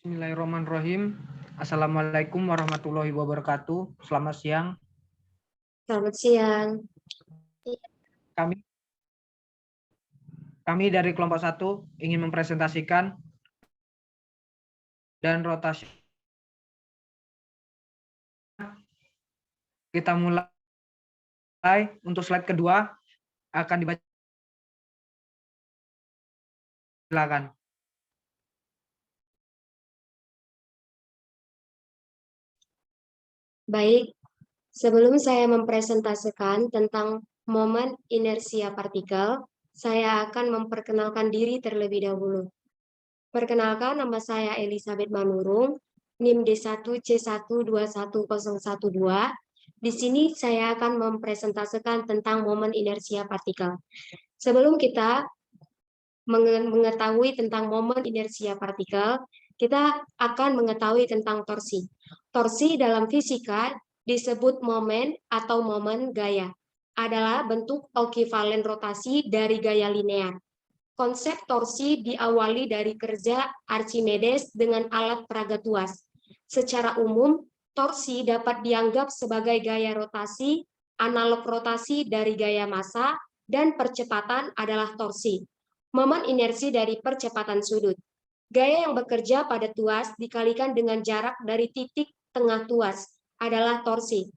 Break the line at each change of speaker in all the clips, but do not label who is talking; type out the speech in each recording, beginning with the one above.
Bismillahirrahmanirrahim. Assalamualaikum warahmatullahi wabarakatuh. Selamat siang.
Selamat siang.
Kami dari kelompok 1 ingin mempresentasikan dan rotasi. Kita mulai. Untuk slide kedua akan dibaca. Silakan.
Baik, sebelum saya mempresentasikan tentang momen inersia partikel, saya akan memperkenalkan diri terlebih dahulu. Perkenalkan, nama saya Elizabeth Manurung, NIM D1C1211012. Di sini saya akan mempresentasikan tentang momen inersia partikel. Sebelum kita mengetahui tentang momen inersia partikel, kita akan mengetahui tentang torsi. Torsi dalam fisika disebut momen atau momen gaya. Adalah bentuk ekivalen rotasi dari gaya linear. Konsep torsi diawali dari kerja Archimedes dengan alat peraga tuas. Secara umum, torsi dapat dianggap sebagai gaya rotasi, analog rotasi dari gaya massa, dan percepatan adalah torsi. Momen inersi dari percepatan sudut. Gaya yang bekerja pada tuas dikalikan dengan jarak dari titik tengah tuas adalah torsi.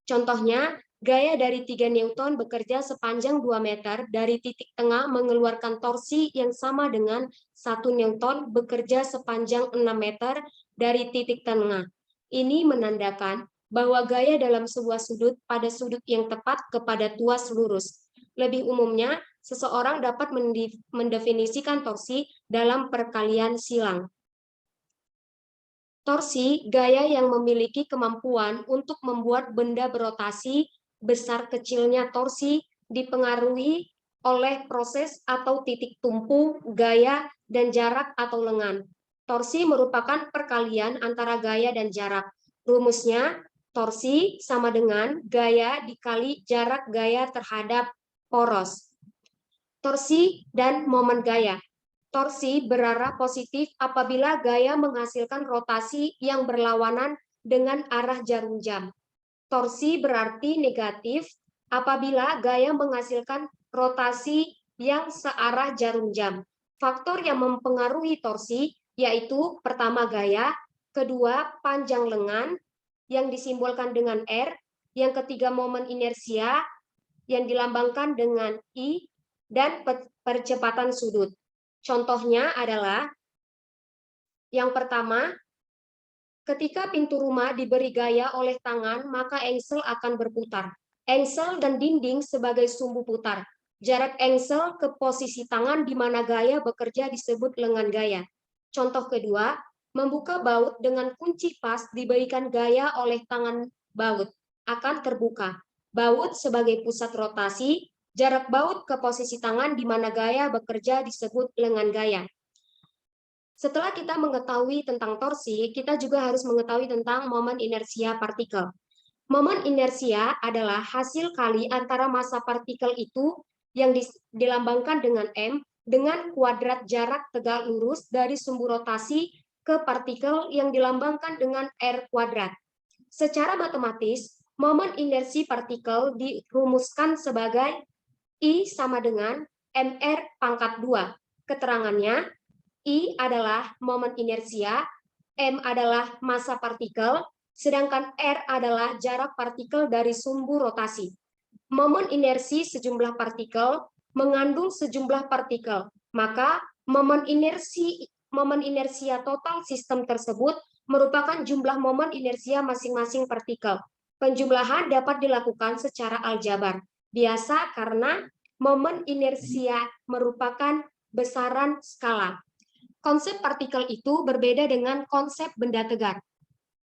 Contohnya, gaya dari 3 Newton bekerja sepanjang 2 meter dari titik tengah mengeluarkan torsi yang sama dengan 1 Newton bekerja sepanjang 6 meter dari titik tengah. Ini menandakan bahwa gaya dalam sebuah sudut pada sudut yang tepat kepada tuas lurus. Lebih umumnya, seseorang dapat mendefinisikan torsi dalam perkalian silang. Torsi, gaya yang memiliki kemampuan untuk membuat benda berotasi. Besar kecilnya torsi dipengaruhi oleh proses atau titik tumpu, gaya, dan jarak atau lengan. Torsi merupakan perkalian antara gaya dan jarak. Rumusnya, torsi sama dengan gaya dikali jarak gaya terhadap poros. Torsi dan momen gaya. Torsi berarah positif apabila gaya menghasilkan rotasi yang berlawanan dengan arah jarum jam. Torsi berarti negatif apabila gaya menghasilkan rotasi yang searah jarum jam. Faktor yang mempengaruhi torsi yaitu pertama gaya, kedua panjang lengan yang disimbolkan dengan R, yang ketiga momen inersia yang dilambangkan dengan I, dan percepatan sudut. Contohnya adalah yang pertama, ketika pintu rumah diberi gaya oleh tangan, maka engsel akan berputar. Engsel dan dinding sebagai sumbu putar. Jarak engsel ke posisi tangan di mana gaya bekerja disebut lengan gaya. Contoh kedua, membuka baut dengan kunci pas diberikan gaya oleh tangan baut akan terbuka. Baut sebagai pusat rotasi, jarak baut ke posisi tangan di mana gaya bekerja disebut lengan gaya. Setelah kita mengetahui tentang torsi, kita juga harus mengetahui tentang momen inersia partikel. Momen inersia adalah hasil kali antara massa partikel itu yang dilambangkan dengan M dengan kuadrat jarak tegak lurus dari sumbu rotasi ke partikel yang dilambangkan dengan R kuadrat. Secara matematis, momen inersi partikel dirumuskan sebagai I sama dengan mr pangkat 2. Keterangannya, I adalah momen inersia, M adalah massa partikel, sedangkan R adalah jarak partikel dari sumbu rotasi. Momen inersi sejumlah partikel mengandung sejumlah partikel, maka momen inersia total sistem tersebut merupakan jumlah momen inersia masing-masing partikel. Penjumlahan dapat dilakukan secara aljabar, biasa karena momen inersia merupakan besaran skala. Konsep partikel itu berbeda dengan konsep benda tegar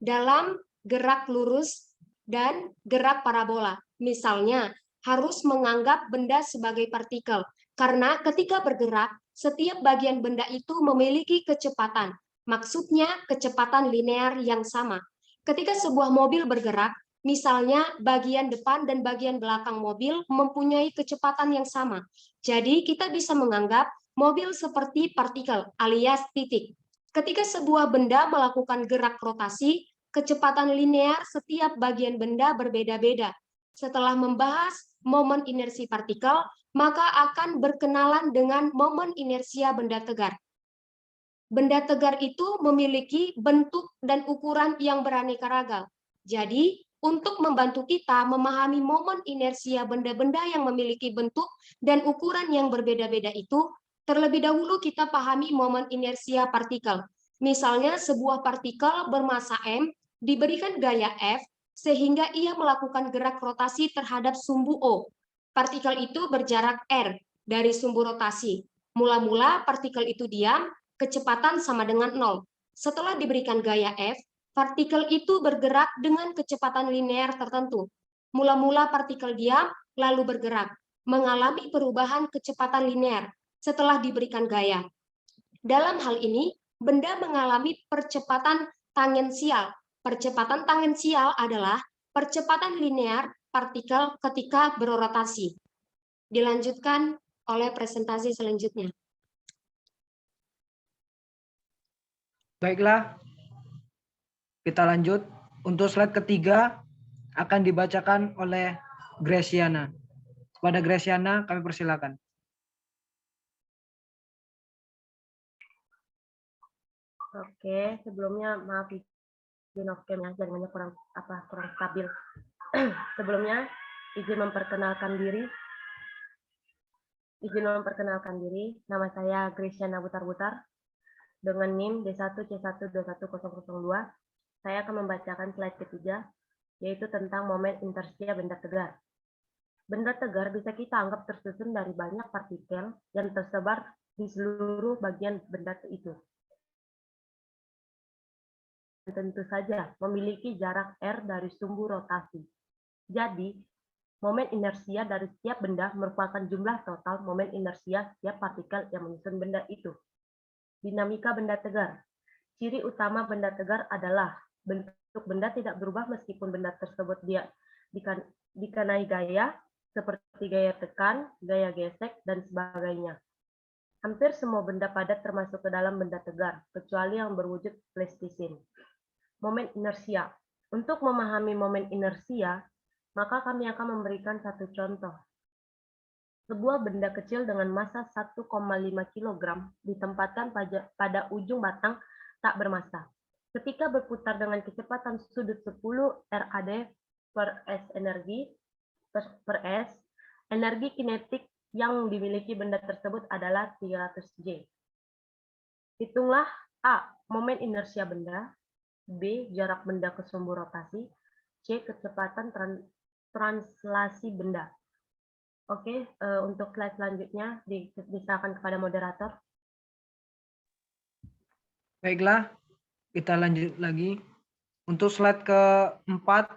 dalam gerak lurus dan gerak parabola. Misalnya, harus menganggap benda sebagai partikel, karena ketika bergerak, setiap bagian benda itu memiliki kecepatan. Maksudnya, kecepatan linear yang sama. Ketika sebuah mobil bergerak, misalnya bagian depan dan bagian belakang mobil mempunyai kecepatan yang sama. Jadi, kita bisa menganggap mobil seperti partikel alias titik. Ketika sebuah benda melakukan gerak rotasi, kecepatan linear setiap bagian benda berbeda-beda. Setelah membahas momen inersi partikel, maka akan berkenalan dengan momen inersia benda tegar. Benda tegar itu memiliki bentuk dan ukuran yang beraneka ragam. Jadi, untuk membantu kita memahami momen inersia benda-benda yang memiliki bentuk dan ukuran yang berbeda-beda itu, terlebih dahulu kita pahami momen inersia partikel. Misalnya, sebuah partikel bermasa M diberikan gaya F sehingga ia melakukan gerak rotasi terhadap sumbu O. Partikel itu berjarak R dari sumbu rotasi. Mula-mula partikel itu diam, kecepatan sama dengan 0. Setelah diberikan gaya F, partikel itu bergerak dengan kecepatan linear tertentu. Mula-mula partikel diam, lalu bergerak, mengalami perubahan kecepatan linear setelah diberikan gaya. Dalam hal ini, benda mengalami percepatan tangensial. Percepatan tangensial adalah percepatan linear partikel ketika berrotasi. Dilanjutkan oleh presentasi selanjutnya.
Baiklah, kita lanjut. Untuk slide ketiga akan dibacakan oleh Graciana. Kepada Graciana, kami persilakan.
Oke, sebelumnya maaf izin off-cam-nya jaringannya kurang stabil. Sebelumnya izin memperkenalkan diri. Nama saya Graciana Butar-Butar dengan NIM D1C1212002. Saya akan membacakan slide ketiga, yaitu tentang momen inersia benda tegar. Benda tegar bisa kita anggap tersusun dari banyak partikel yang tersebar di seluruh bagian benda itu. Tentu saja memiliki jarak R dari sumbu rotasi. Jadi, momen inersia dari setiap benda merupakan jumlah total momen inersia setiap partikel yang menyusun benda itu. Dinamika benda tegar. Ciri utama benda tegar adalah bentuk benda tidak berubah meskipun benda tersebut dikenai gaya, seperti gaya tekan, gaya gesek, dan sebagainya. Hampir semua benda padat termasuk ke dalam benda tegar, kecuali yang berwujud plasticine. Momen inersia. Untuk memahami momen inersia, maka kami akan memberikan satu contoh. Sebuah benda kecil dengan massa 1,5 kg ditempatkan pada ujung batang tak bermassa. Ketika berputar dengan kecepatan sudut 10 rad per s energi kinetik yang dimiliki benda tersebut adalah 300 J. Hitunglah A. Momen inersia benda, B. Jarak benda ke sumbu rotasi, C. Kecepatan translasi benda. Oke, untuk slide selanjutnya diserahkan kepada moderator.
Baiklah, kita lanjut lagi. Untuk slide keempat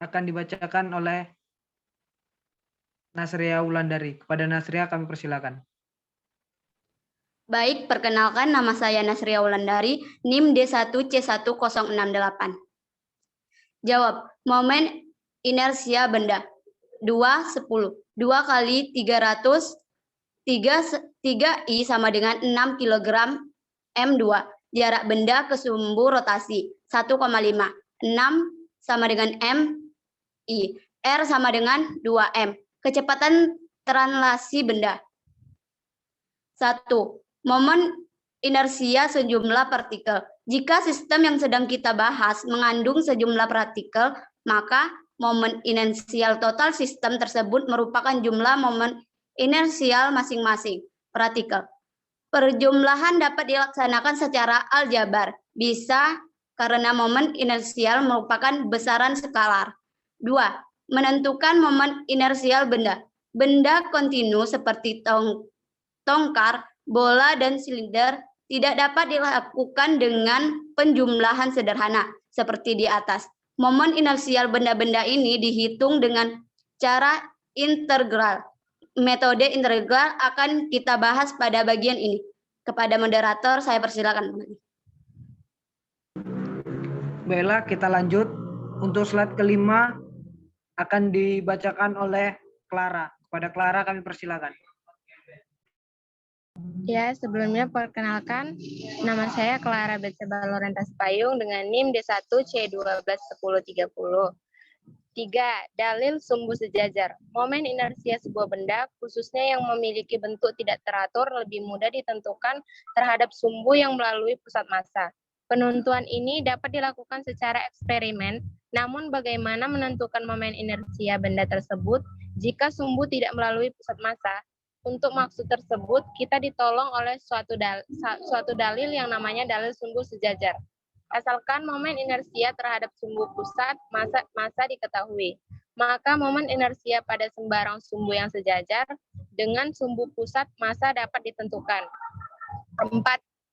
akan dibacakan oleh Nasria Wulandari. Kepada Nasria kami persilakan.
Baik, perkenalkan nama saya Nasria Wulandari, NIM D1C1068. Jawab, momen inersia benda. 2, 10. 2 kali 300, 3I sama dengan 6 kg M2. Jarak benda ke sumbu rotasi, 1,5. 6 sama dengan MI. R sama dengan 2M. Kecepatan translasi benda. 1. Momen inersia sejumlah partikel. Jika sistem yang sedang kita bahas mengandung sejumlah partikel, maka momen inersial total sistem tersebut merupakan jumlah momen inersial masing-masing partikel. Perjumlahan dapat dilaksanakan secara aljabar. Bisa karena momen inersial merupakan besaran skalar. 2. Menentukan momen inersial benda. Benda kontinu seperti tongkar, bola, dan silinder tidak dapat dilakukan dengan penjumlahan sederhana seperti di atas. Momen inersial benda-benda ini dihitung dengan cara integral. Metode integral akan kita bahas pada bagian ini. Kepada moderator, saya persilakan.
Baiklah, kita lanjut. Untuk slide kelima akan dibacakan oleh Clara. Kepada Clara kami persilakan.
Ya, sebelumnya perkenalkan, nama saya Clara Betseba Lorentas Payung dengan NIM D1C121030. 3. Dalil sumbu sejajar. Momen inersia sebuah benda, khususnya yang memiliki bentuk tidak teratur, lebih mudah ditentukan terhadap sumbu yang melalui pusat massa. Penentuan ini dapat dilakukan secara eksperimen, namun bagaimana menentukan momen inersia benda tersebut jika sumbu tidak melalui pusat massa? Untuk maksud tersebut, kita ditolong oleh suatu dalil yang namanya dalil sumbu sejajar. Asalkan momen inersia terhadap sumbu pusat massa diketahui, maka momen inersia pada sembarang sumbu yang sejajar dengan sumbu pusat massa dapat ditentukan. 4.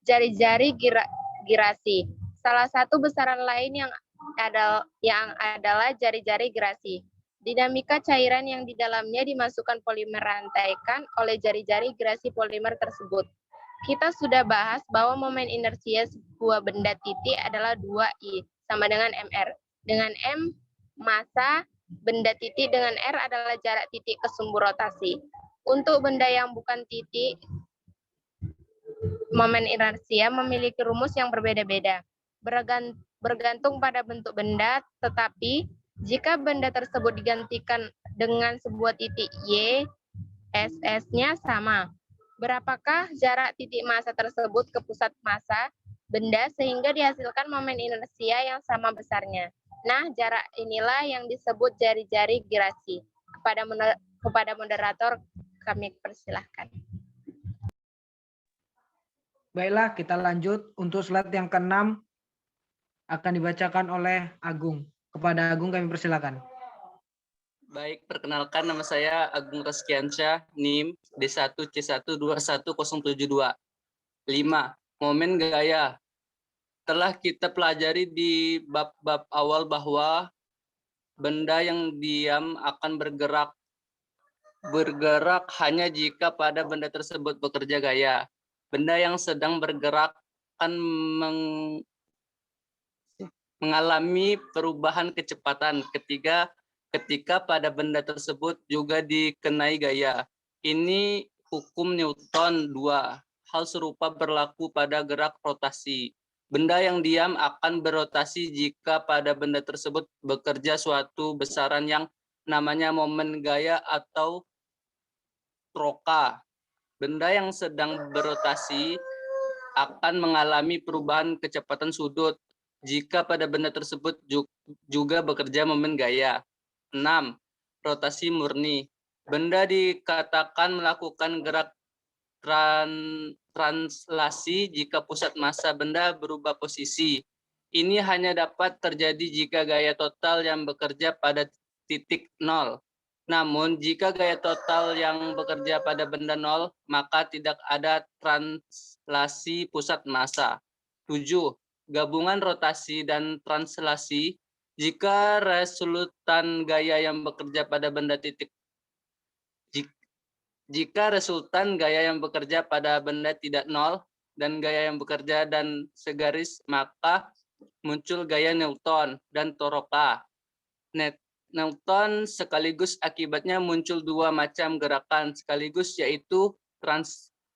Jari-jari girasi. Salah satu besaran lain yang adalah jari-jari girasi. Dinamika cairan yang di dalamnya dimasukkan polimer rantaikan oleh jari-jari girasi polimer tersebut. Kita sudah bahas bahwa momen inersia sebuah benda titik adalah 2I sama dengan mr. Dengan M, massa benda titik, dengan R adalah jarak titik ke sumbu rotasi. Untuk benda yang bukan titik, momen inersia memiliki rumus yang berbeda-beda, bergantung pada bentuk benda, tetapi jika benda tersebut digantikan dengan sebuah titik Y, SS-nya sama. Berapakah jarak titik massa tersebut ke pusat massa benda sehingga dihasilkan momen inersia yang sama besarnya? Nah, jarak inilah yang disebut jari-jari girasi. Kepada moderator kami persilahkan.
Baiklah, kita lanjut. Untuk slide yang ke-6 akan dibacakan oleh Agung. Kepada Agung kami persilakan.
Baik, perkenalkan nama saya Agung Reskiansyah, NIM D1C121072. 5. Momen gaya. Telah kita pelajari di bab-bab awal bahwa benda yang diam akan bergerak hanya jika pada benda tersebut bekerja gaya. Benda yang sedang bergerak akan mengalami perubahan kecepatan ketika pada benda tersebut juga dikenai gaya. Ini hukum Newton 2. Hal serupa berlaku pada gerak rotasi. Benda yang diam akan berotasi jika pada benda tersebut bekerja suatu besaran yang namanya momen gaya atau troka. Benda yang sedang berotasi akan mengalami perubahan kecepatan sudut jika pada benda tersebut juga bekerja momen gaya. 6. Rotasi murni. Benda dikatakan melakukan gerak translasi jika pusat massa benda berubah posisi. Ini hanya dapat terjadi jika gaya total yang bekerja pada titik 0. Namun, jika gaya total yang bekerja pada benda 0, maka tidak ada translasi pusat massa. 7. Gabungan rotasi dan translasi. Jika resultan gaya yang bekerja pada benda titik jika resultan gaya yang bekerja pada benda tidak 0 dan gaya yang bekerja dan segaris, maka muncul gaya Newton dan Toroka. Newton sekaligus akibatnya muncul dua macam gerakan sekaligus, yaitu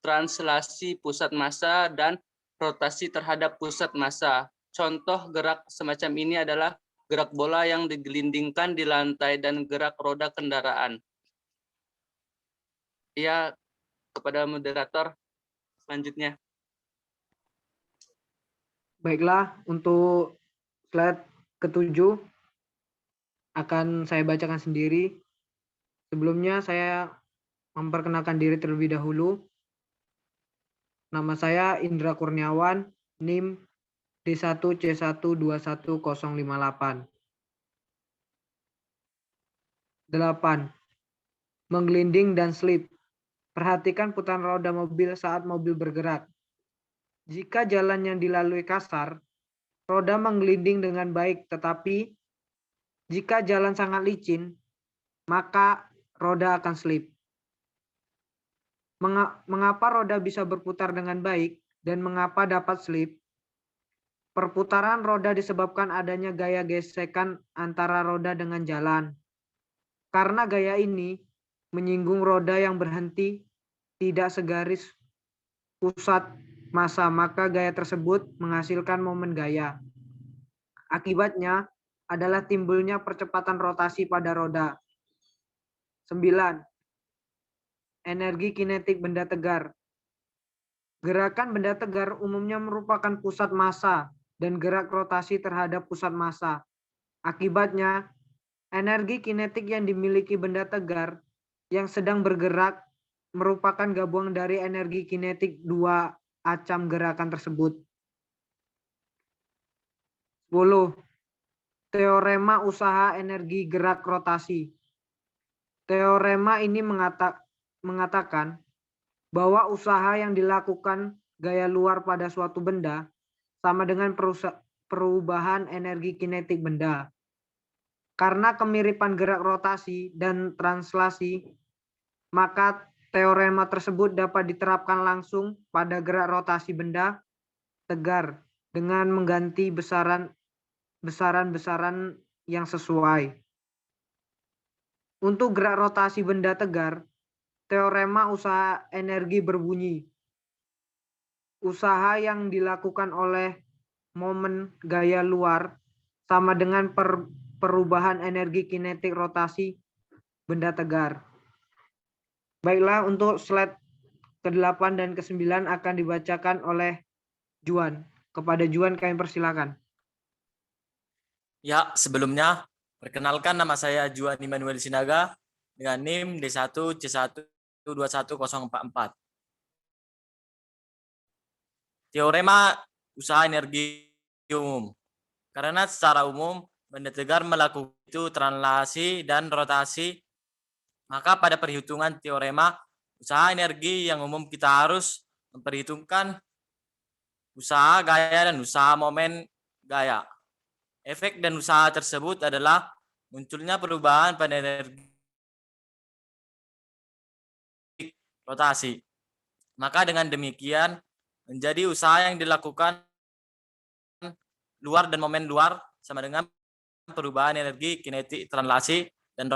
translasi pusat massa dan rotasi terhadap pusat massa. Contoh gerak semacam ini adalah gerak bola yang digelindingkan di lantai dan gerak roda kendaraan. Ya, kepada moderator selanjutnya.
Baiklah, untuk slide ke-7 akan saya bacakan sendiri. Sebelumnya saya memperkenalkan diri terlebih dahulu. Nama saya Indra Kurniawan, NIM D1C121058. 8. Menggelinding dan slip. Perhatikan putaran roda mobil saat mobil bergerak. Jika jalan yang dilalui kasar, roda menggelinding dengan baik, tetapi jika jalan sangat licin, maka roda akan slip. Mengapa roda bisa berputar dengan baik dan mengapa dapat slip? Perputaran roda disebabkan adanya gaya gesekan antara roda dengan jalan. Karena gaya ini menyinggung roda yang berhenti tidak segaris pusat massa, maka gaya tersebut menghasilkan momen gaya. Akibatnya adalah timbulnya percepatan rotasi pada roda. 9. Energi kinetik benda tegar. Gerakan benda tegar umumnya merupakan pusat massa dan gerak rotasi terhadap pusat massa. Akibatnya, energi kinetik yang dimiliki benda tegar yang sedang bergerak merupakan gabungan dari energi kinetik dua acam gerakan tersebut. 10. Teorema usaha energi gerak rotasi. Teorema ini mengatakan bahwa usaha yang dilakukan gaya luar pada suatu benda sama dengan perubahan energi kinetik benda. Karena kemiripan gerak rotasi dan translasi, maka teorema tersebut dapat diterapkan langsung pada gerak rotasi benda tegar dengan mengganti besaran-besaran yang sesuai. Untuk gerak rotasi benda tegar, teorema usaha energi berbunyi. Usaha yang dilakukan oleh momen gaya luar sama dengan perubahan energi kinetik rotasi benda tegar. Baiklah, untuk slide ke-8 dan ke-9 akan dibacakan oleh Juan. Kepada Juan kami persilakan.
Ya, sebelumnya perkenalkan, nama saya Juan Immanuel Sinaga dengan NIM D1C1210044. Teorema usaha energi umum. Karena secara umum benda tegar melakukan itu translasi dan rotasi, maka pada perhitungan teorema usaha energi yang umum kita harus memperhitungkan usaha gaya dan usaha momen gaya. Efek dan usaha tersebut adalah munculnya perubahan pada energi rotasi. Maka dengan demikian menjadi usaha yang dilakukan luar dan momen luar sama dengan perubahan energi kinetik translasi dan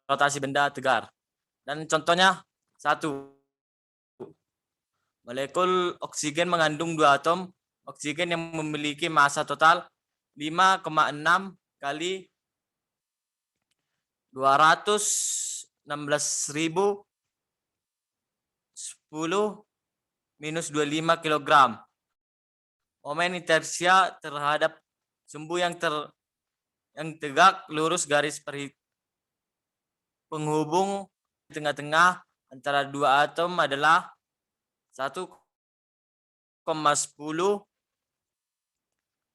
rotasi benda tegar. Dan contohnya, 1. Molekul oksigen mengandung 2 atom oksigen yang memiliki massa total 5,6 kali 216.010 minus 25 kg. Momen inersia terhadap sumbu yang tegak lurus garis penghubung di tengah-tengah antara dua atom adalah 1,10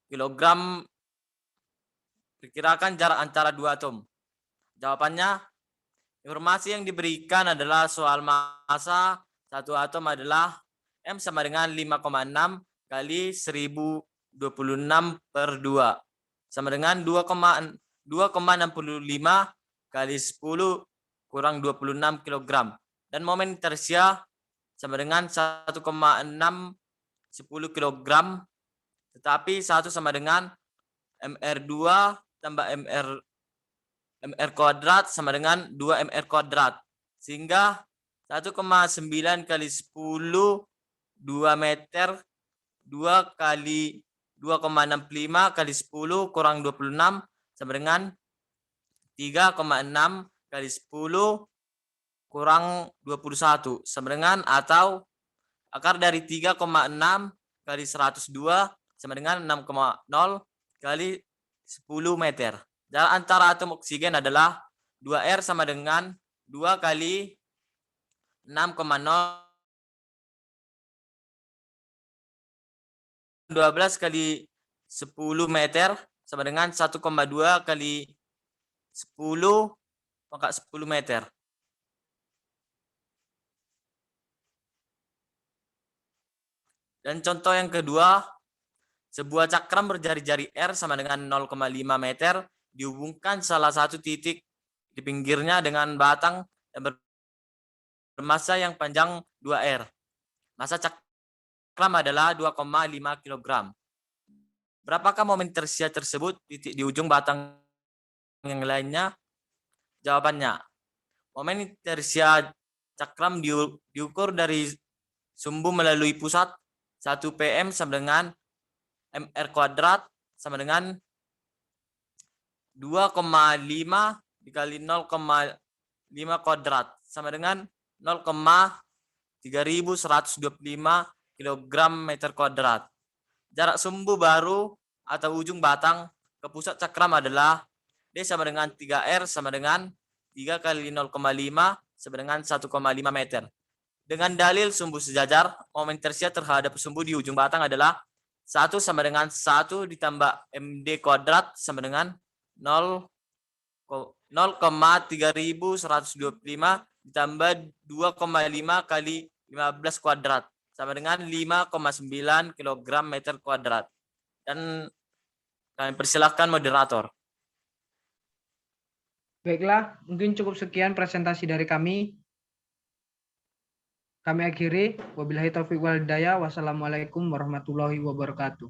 kg. Perkirakan jarak antara dua atom. Jawabannya, informasi yang diberikan adalah soal massa satu atom adalah M sama dengan 5,6 kali 1026 per 2 sama dengan 2,65 kali 10 kurang 26 kg. Dan momen inersia sama dengan 1,6 10 kg, tetapi 1 sama dengan MR2 tambah MR kuadrat sama dengan 2 MR kuadrat. Sehingga 1,9 kali 10 2 meter 2 kali 2,65 kali 10 kurang 26 sama dengan 3,6 kali 10 kurang 21 sama dengan atau akar dari 3,6 kali 102 sama dengan 6,0 kali 10 meter. Jarak antara atom oksigen adalah 2R sama dengan 2 kali 6,0 12 kali 10 meter sama dengan 1,2 kali 10 pangkat 10 meter. Dan contoh yang kedua, sebuah cakram berjari-jari R sama dengan 0,5 meter dihubungkan salah satu titik di pinggirnya dengan batang yang bermassa yang panjang 2R. Massa cakram adalah 2,5 kg. Berapakah momen inersia tersebut di ujung batang yang lainnya? Jawabannya, momen inersia cakram diukur dari sumbu melalui pusat 1 PM sama dengan MR kuadrat sama dengan 2,5 dikali 0,5 kuadrat sama dengan 0,3125 kg meter kuadrat. Jarak sumbu baru atau ujung batang ke pusat cakram adalah D sama dengan 3R sama dengan 3 kali 0,5 sama dengan 1,5 meter. Dengan dalil sumbu sejajar, momen inersia terhadap sumbu di ujung batang adalah 1 sama dengan 1 ditambah MD kuadrat sama dengan 0,3125 ditambah 2,5 kali 15 kuadrat sama dengan 5,9 kg meter kuadrat. Dan kami persilahkan moderator.
Baiklah, mungkin cukup sekian presentasi dari kami. Kami akhiri. Wabillahi taufiq wal hidayah. Wassalamualaikum warahmatullahi wabarakatuh.